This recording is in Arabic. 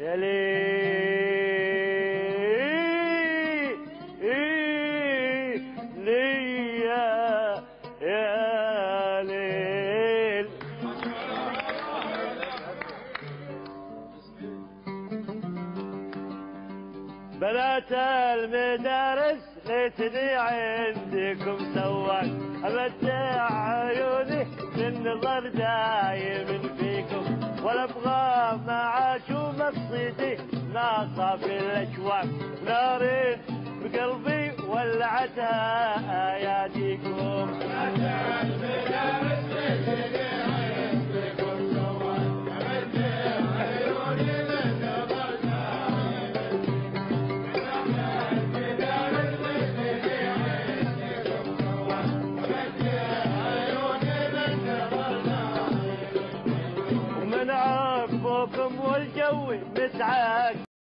يا ليل يا ليل. بنات المدارس ليتني عندكم سواق، امتع عيوني بالنظر دايم فيكم، ولا ابغى معاش ومقصدي ناصة في الاشواق، نار بقلبي ولعتها اياديكم. من عفوكم والجو متعاق